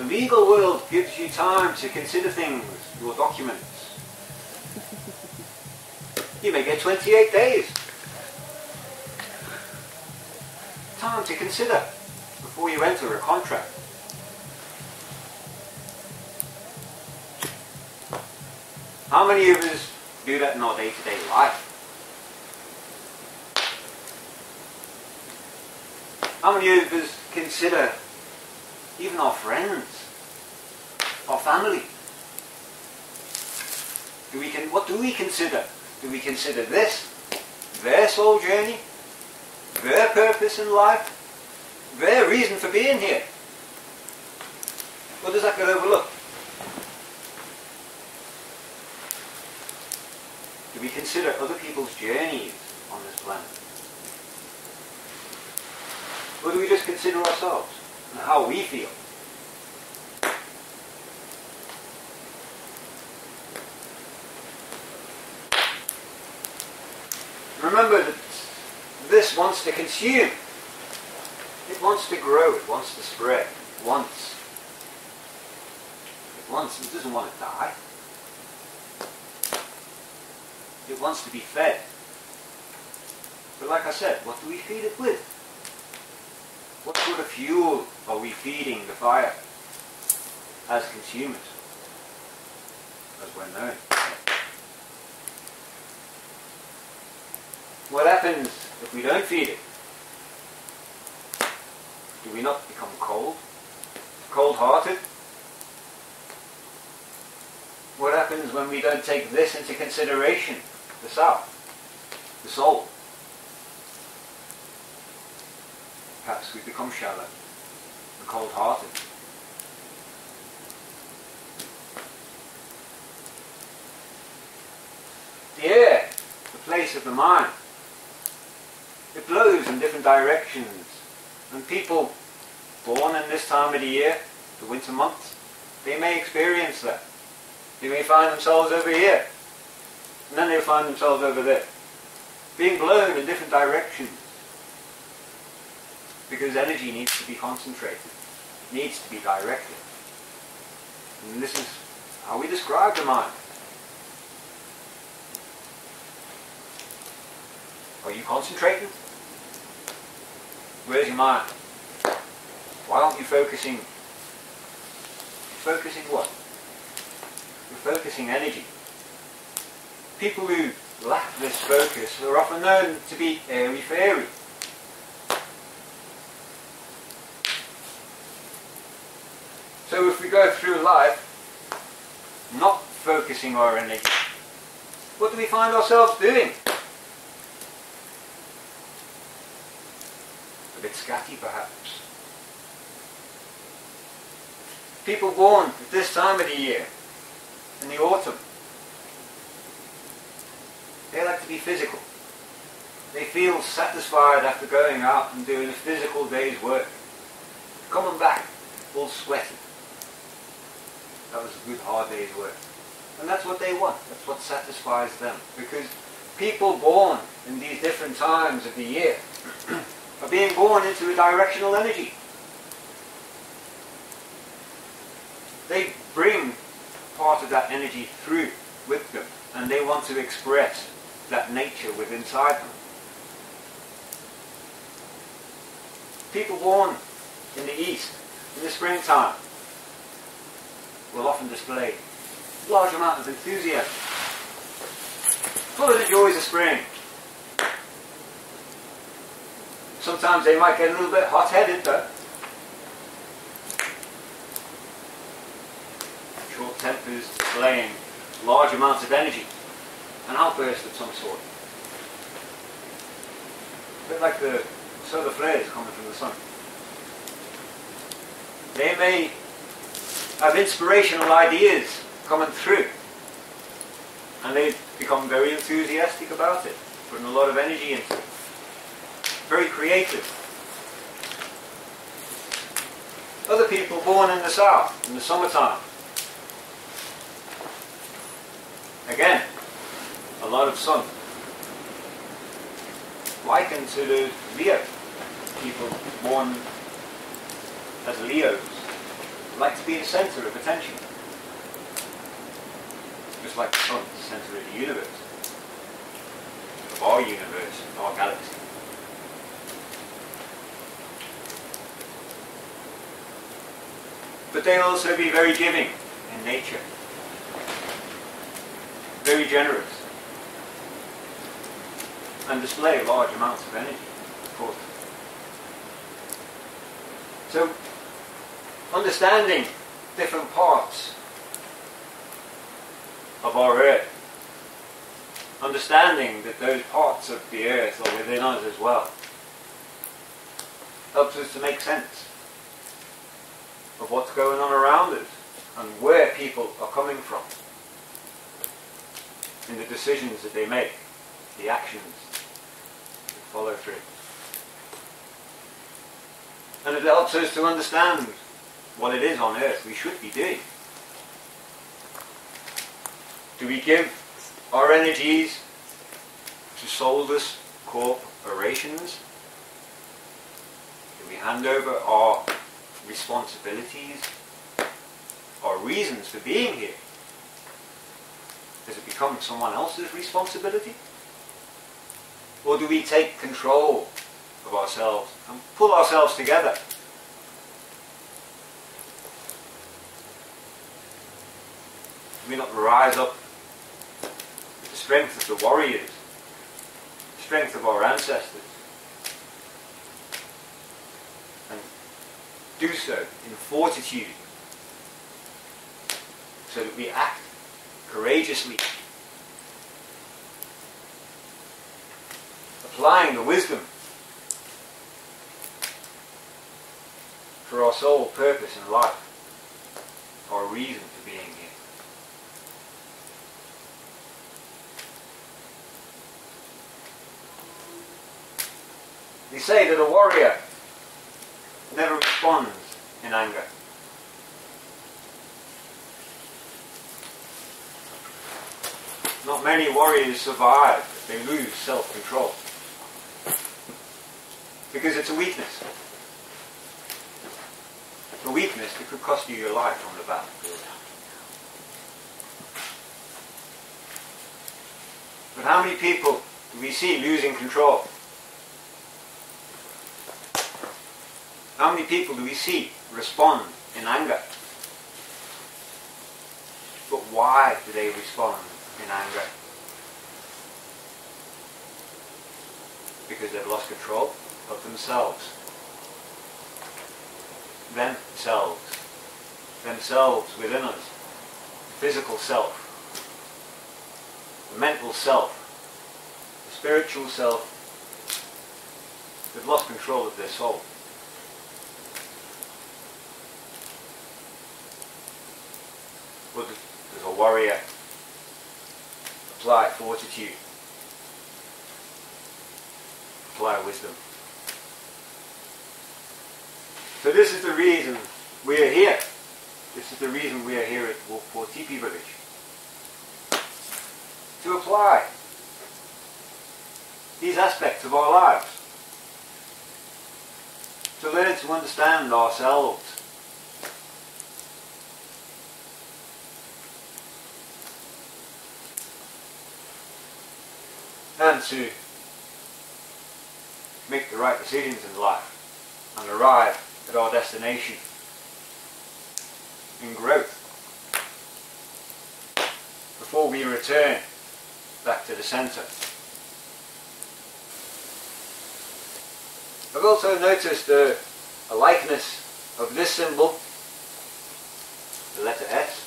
legal world gives you time to consider things, your documents. You may get 28 days. Time to consider before you enter a contract. How many of us do that in our day-to-day life? How many of us consider even our friends, our family? What do we consider? Do we consider this, their soul journey, their purpose in life, their reason for being here? Or does that get overlooked? Do we consider other people's journeys on this planet? Or do we just consider ourselves and how we feel? Remember that this wants to consume. It wants to grow. It wants to spread. It wants. It doesn't want to die. It wants to be fed. But like I said, what do we feed it with? What sort of fuel are we feeding the fire as consumers? As we're known. What happens if we don't feed it? Do we not become cold? Cold-hearted? What happens when we don't take this into consideration? The self, the soul. Perhaps we become shallow and cold-hearted. The air, the place of the mind, it blows in different directions. And people born in this time of the year, the winter months, they may experience that. They may find themselves over here, and then they'll find themselves over there, being blown in different directions. Because energy needs to be concentrated, needs to be directed. And this is how we describe the mind. Are you concentrating? Where's your mind? Why aren't you focusing? Focusing what? You're focusing energy. People who lack this focus are often known to be airy-fairy. So if we go through life not focusing our energy, what do we find ourselves doing? A bit scatty perhaps. People born at this time of the year, in the autumn, they like to be physical. They feel satisfied after going out and doing a physical day's work. Coming back, all sweaty. That was a good hard day's work. And that's what they want. That's what satisfies them. Because people born in these different times of the year are being born into a directional energy. They bring part of that energy through with them, and they want to express that nature within inside them. People born in the East, in the springtime, will often display a large amount of enthusiasm, full of the joys of spring. Sometimes they might get a little bit hot-headed, though. Short tempers displaying large amounts of energy, an outburst of some sort. A bit like the solar flares coming from the sun. They may have inspirational ideas coming through, and they become very enthusiastic about it, putting a lot of energy into it. Very creative. Other people born in the south, in the summertime, again, a lot of sun. Likened to the Leo, people born as Leos, like to be the centre of attention. Just like the sun is the centre of the universe. Of our universe, our galaxy. But they also be very giving in nature. Very generous. And display large amounts of energy, of course. So, understanding different parts of our earth, understanding that those parts of the earth are within us as well, helps us to make sense of what's going on around us and where people are coming from in the decisions that they make, the actions that follow through. And it helps us to understand what it is on earth we should be doing. Do we give our energies to soulless corporations? Do we hand over our responsibilities, our reasons for being here? Does it become someone else's responsibility? Or do we take control of ourselves and pull ourselves together? Do we not rise up with the strength of the warriors, the strength of our ancestors, and do so in fortitude, so that we act courageously, applying the wisdom for our sole purpose in life, our reason for being here. They say that a warrior never responds in anger. Not many warriors survive if they lose self-control, because it's a weakness. A weakness that could cost you your life on the battlefield. But how many people do we see losing control? How many people do we see respond in anger? But why do they respond in anger? Because they've lost control of themselves. Themselves within us. The physical self, the mental self, the spiritual self. They've lost control of their soul. But does a warrior apply fortitude, apply wisdom? So this is the reason we are here. This is the reason we are here at Wolf Paw Tipi village. To apply these aspects of our lives. To learn to understand ourselves. And to make the right decisions in life and arrive at our destination in growth before we return back to the centre. I've also noticed a likeness of this symbol, the letter S,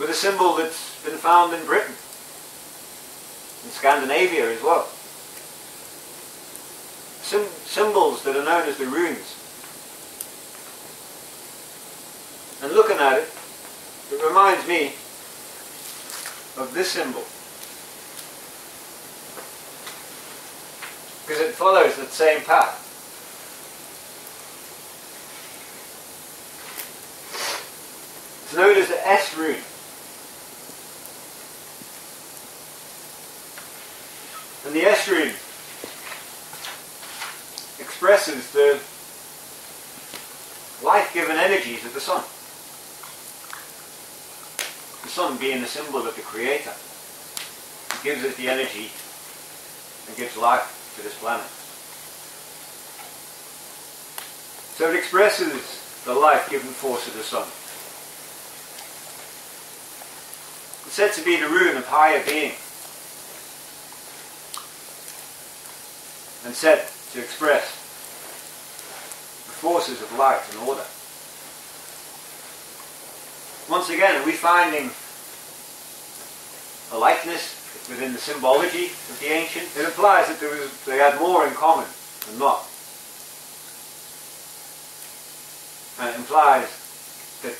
with a symbol that's been found in Britain, in Scandinavia as well. Symbols that are known as the runes. And looking at it, it reminds me of this symbol, because it follows that same path. It's known as the S rune. And the S rune expresses the life-given energies of the sun. The sun being the symbol of the Creator. It gives us the energy and gives life to this planet. So it expresses the life-giving force of the sun. It's said to be the rune of higher being, and said to express the forces of light and order. Once again, are we finding a likeness within the symbology of the ancient? It implies that they had more in common than not. And it implies that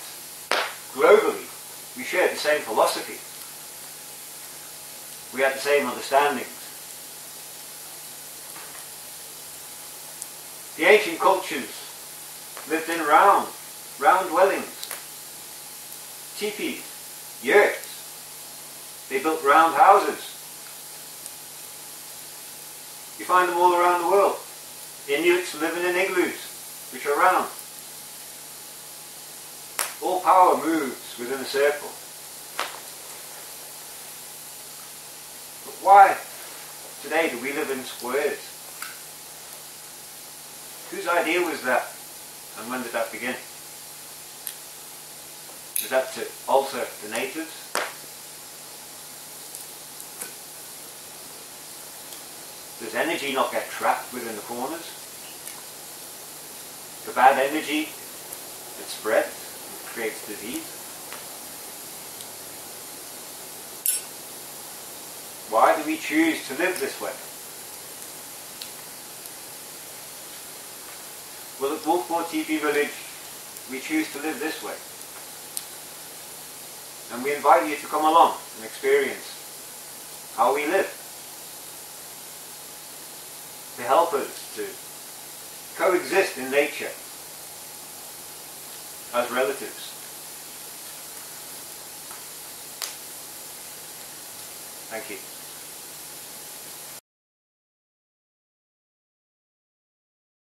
globally we shared the same philosophy. We had the same understandings. The ancient cultures lived in round dwellings, tipis, yurts. They built round houses. You find them all around the world. Inuits living in igloos, which are round. All power moves within a circle. But why today do we live in squares? Whose idea was that? And when did that begin? Was that to alter the natives? Does energy not get trapped within the corners? The bad energy that spreads and creates disease? Why do we choose to live this way? Well, at Wolf Paw Tipi village, we choose to live this way. And we invite you to come along and experience how we live. To help us to coexist in nature as relatives. Thank you.